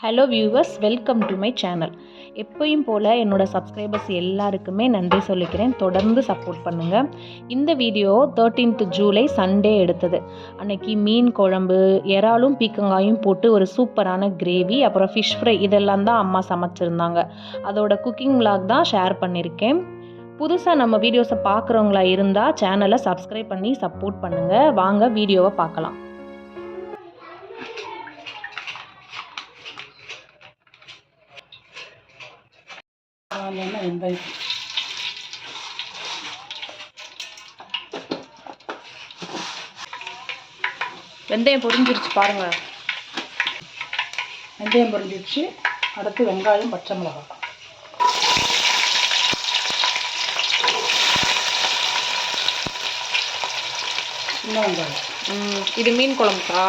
Hello viewers, welcome to my channel. எப்பயும் போல் என்னோடய subscribers எல்லாருக்குமே நன்றி சொல்லிக்கிறேன். தொடர்ந்து சப்போர்ட் பண்ணுங்கள். இந்த வீடியோ 13th ஜூலை சண்டே எடுத்தது. அன்னைக்கு மீன் குழம்பு, இறாலும் பீக்கங்காயும் போட்டு ஒரு சூப்பரான கிரேவி, அப்புறம் ஃபிஷ் ஃப்ரை இதெல்லாம் தான் அம்மா சமைச்சிருந்தாங்க. அதோட குக்கிங் vlog தான் ஷேர் பண்ணியிருக்கேன். புதுசாக நம்ம வீடியோஸை பார்க்குறவங்களா இருந்தால் சேனலை சப்ஸ்கிரைப் பண்ணி சப்போர்ட் பண்ணுங்கள். வாங்க வீடியோவை பார்க்கலாம். வெந்தயம் பொரிஞ்சிருச்சு பாருங்க. வெந்தயம் பொரிஞ்சிருச்சு. அடுத்து வெங்காயம், பச்சை மிளகாய், சின்ன வெங்காயம். இது மீன் குழம்புக்கா?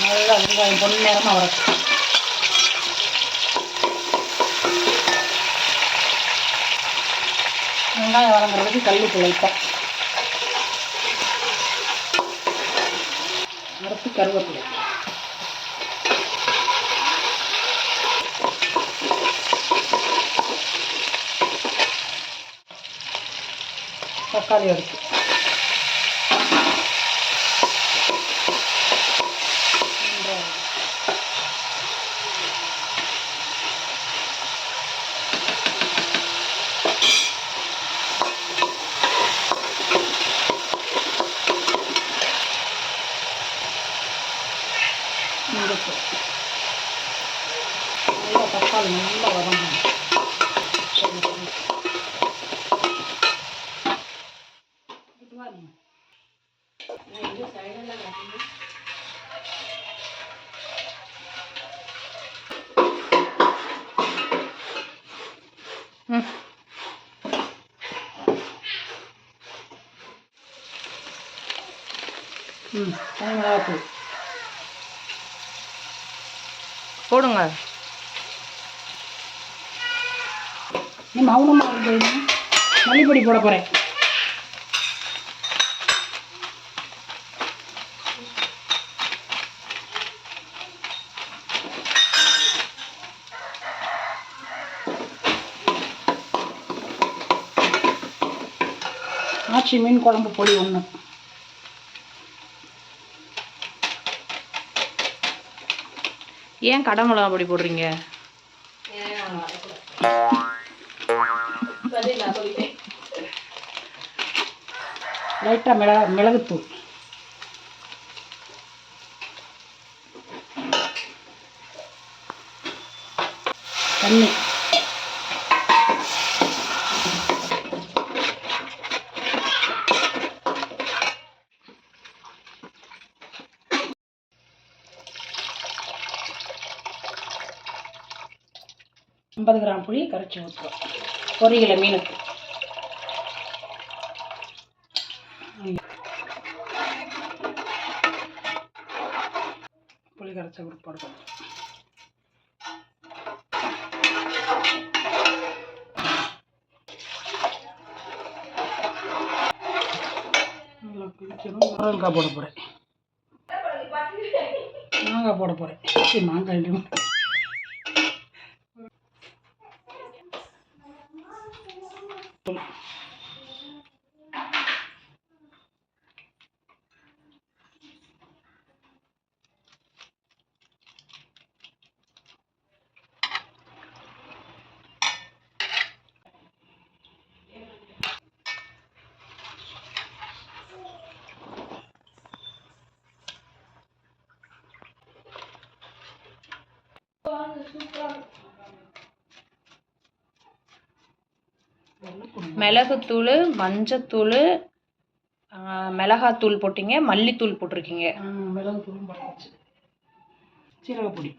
நல்லா வெங்காயம் பொன்னிறமாக வரட்டும். வெங்காயம் வதங்குறதுக்கு கல்லுப்பு லைட்டாக. அடுத்து கருவேப்பிலை, தக்காளி அடுத்து, நல்லா தக்காளி நல்லா வதங்கணும். மிளகாத்தூள் போடுங்க. நீ மௌனமாக இருக்கு. மல்லிப்பொடி போட போகிறேன். ஆச்சி மீன் குழம்பு பொடி 1. ஏன் கடை மிளகா பொடி போடுறீங்க? லைட்டாக மிளகுத்தூள், தண்ணி, $50 கிராம் புளி கரைச்சி ஊற்றுறோம். பொரியில மீனுக்கு புளி கரைச்ச பிற்பாடு முருங்கைக்காய் போட போகிறேன். மாங்காய் போட போகிறேன். மாங்காய் மிளகுத்தூள், மஞ்சத்தூள், மிளகாத்தூள் போட்டிங்க, மல்லித்தூள் போட்டிருக்கீங்க. மிளகுத்தூளும் போட்டாச்சு. சீரகப்பொடி,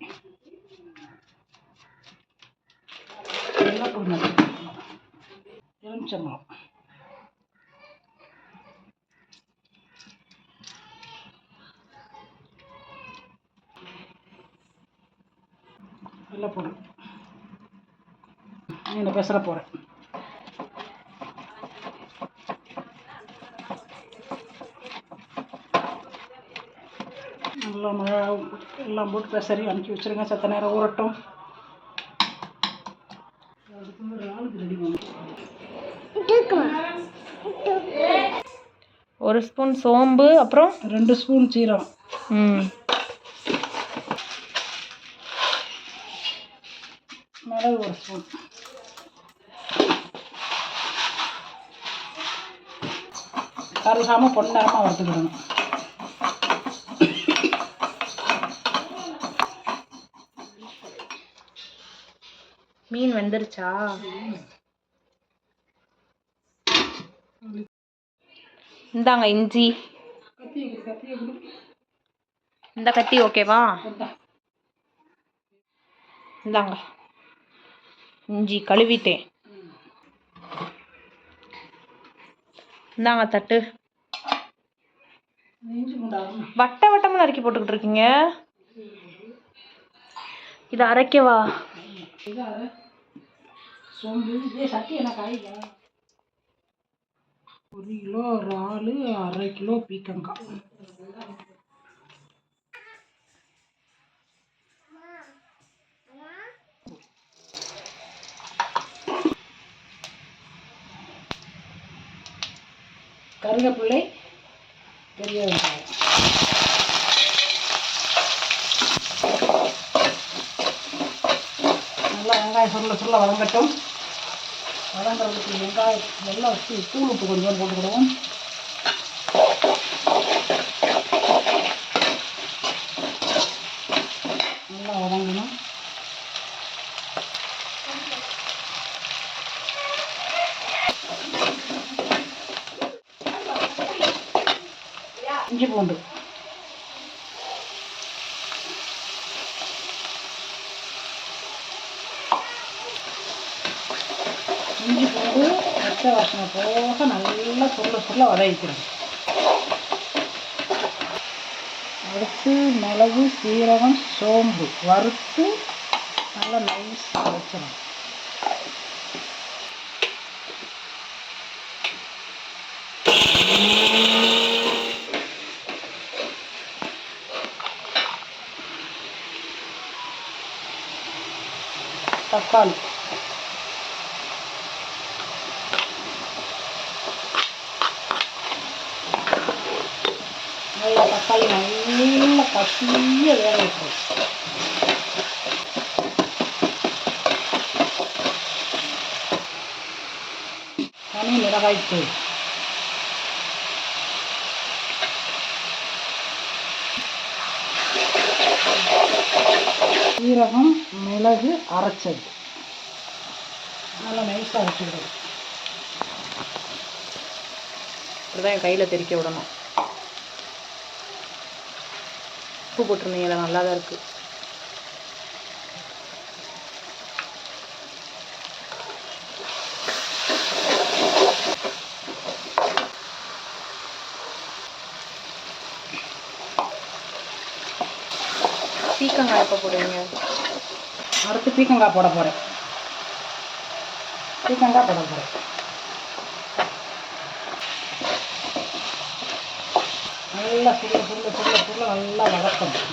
எலுமிச்சம்பழம், வெள்ளைப்பூடு. மீனை பெசர போகிறேன். நல்லா மழை எல்லாம் போட்டு பெசரி அமுக்கி வச்சுருங்க. சத்த நேரம் ஊறட்டும். அதுக்கு வந்து ஒரு ஆளுக்கு ரெடி பண்ணும். 1 ஸ்பூன் சோம்பு, அப்புறம் 2 ஸ்பூன் சீரகம், மிளகு 1 ஸ்பூன், கருகாமல் பொன்னரமாக வறுத்துக்கிடணும். மீன் வெந்துருச்சா? இந்தாங்க இஞ்சி. இந்த கத்தி ஓகேவா? இந்தாங்க இஞ்சி கழுவிட்டேன். இந்தாங்க தட்டு. வட்ட வட்டமாக நறுக்கி போட்டுக்கிட்டு இருக்கீங்க. இதை அரைக்கவா? சோம்பு சட்டி என்ன காய்கா? 1 கிலோ இறால், 1/2 கிலோ பீக்கங்காய். கருவேப்பிலை, பெரிய வெங்காயம். நல்லா வெங்காயம் சுருள வதங்கட்டும். வதங்கிறதுக்கு வெங்காயம் நல்லா வச்சு தூள் உப்பு கொஞ்சம் போட்டுக்கிடுவோம். நல்லா வதங்கணும். இஞ்சி பூண்டு, பச்சை வாசனை போக நல்லா சுருள வதக்கிக்கிறோம். அடுத்து மிளகு, சீரகம், சோம்பு வறுத்து நல்லா நைஸாக வச்சிடணும். தக்காளி, நல்லா தக்காளி நல்லா கசிய வேக வைக்கிறோம். தனி மிளகாய்த்தூள், சீரகம், மிளகு அரைச்சது நல்லா நைஸாக அரைச்சிடுறது. இப்படிதான் என் கையில் தெறிக்க விடணும். உப்பு போட்டிருந்தீங்க, நல்லா தான் இருக்குது. பீக்கங்காய் எப்போ போடுவீங்க? அடுத்து பீக்கங்காய் போட போகிறேன். நல்லா சுருள நல்லா வதக்கணும்.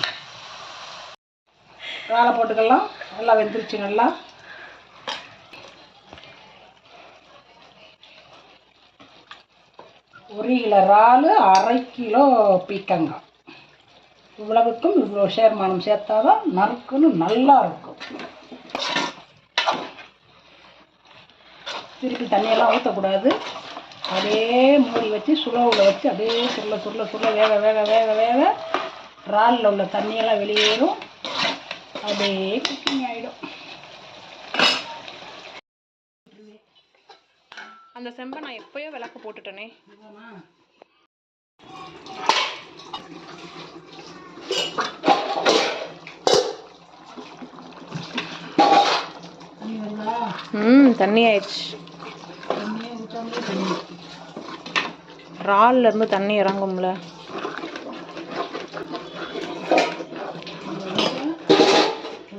இறாலை போட்டுக்கலாம். நல்லா வெந்துருச்சு. நல்லா 1 கிலோ இறால், 1/2 கிலோ பீக்கங்காய். இவ்வளவுக்கும் இவ்வளோ சேர்மானம் சேர்த்தாதான் நறுக்குன்னு நல்லா இருக்கும். திருப்பி தண்ணியெல்லாம் ஊற்றக்கூடாது. அப்படியே மூடி வச்சு சுலவில் வச்சு அப்படியே சுருள வேக இறாலில் உள்ள தண்ணியெல்லாம் வெளியேறும். அப்படியே குக்கிங் ஆகிடும். அந்த செம்பை நான் எப்போயோ விளக்கு போட்டுட்டேனே. தண்ணி ஆயிடுச்சு. இறால்ல இருந்து தண்ணி இறங்கும்ல.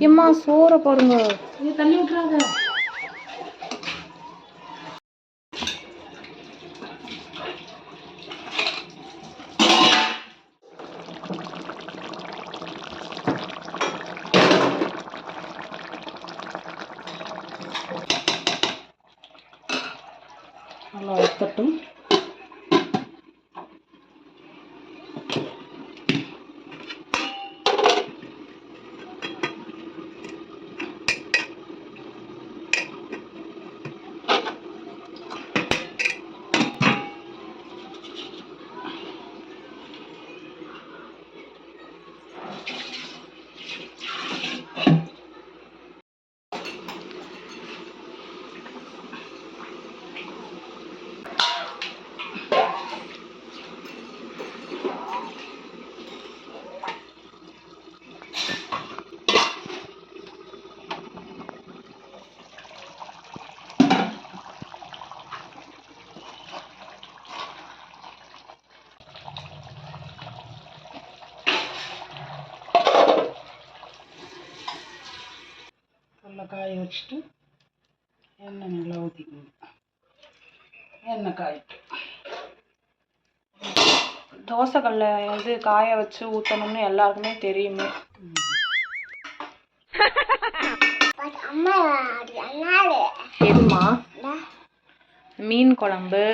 எம்மா சோறை பாருங்க. தண்ணி விட்டுறாங்க. வத்தட்டும். நல்லா காய வச்சுட்டு எண்ணெய் நல்லா ஊற்றிக்கணும். எண்ணெய் காயிட்டு தோசைக்கல்ல வந்து காய வச்சு ஊற்றணும்னு எல்லாருக்குமே தெரியுமே. எதுமா? மீன் குழம்பு,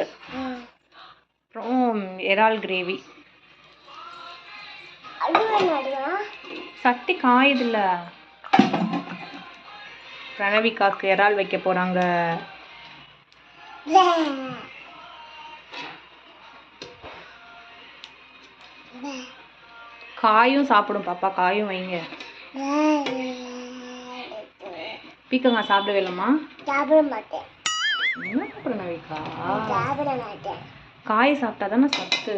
அப்புறம் இறால் கிரேவி. சட்டி காயுதில்ல. பிரணவிக்காக்கு இறால் வைக்க போகிறாங்க. காயும் சாப்பிடும் பாப்பா, காயும் வைங்க. பீக்கங்காய் சாப்பிடவே இல்லைம்மா? சாப்பிட மாட்டேன். என்ன பிரணவிக்கா? சாப்பிட மாட்டேன். காய் சாப்பிட்டா தானே சத்து.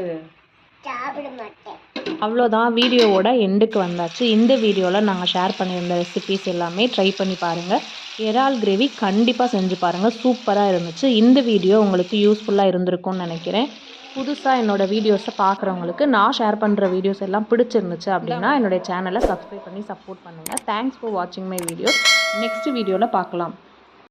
சாப்பிட மாட்டேன். அவ்வளோதான், வீடியோவோட எண்டுக்கு வந்தாச்சு. இந்த வீடியோவில் நாங்கள் ஷேர் பண்ணியிருந்த ரெசிபீஸ் எல்லாமே ட்ரை பண்ணி பாருங்கள். இறால் கிரேவி கண்டிப்பாக செஞ்சு பாருங்கள், சூப்பராக இருந்துச்சு. இந்த வீடியோ உங்களுக்கு யூஸ்ஃபுல்லாக இருந்திருக்கும்னு நினைக்கிறேன். புதுசாக என்னோடய வீடியோஸை பார்க்குறவங்களுக்கு நான் ஷேர் பண்ணுற வீடியோஸ் எல்லாம் பிடிச்சிருந்துச்சு அப்படின்னா என்னுடைய சேனலை சப்ஸ்கிரைப் பண்ணி சப்போர்ட் பண்ணுங்கள். தேங்க்ஸ் ஃபார் வாட்சிங் மை வீடியோஸ். நெக்ஸ்ட் வீடியோவில் பார்க்கலாம்.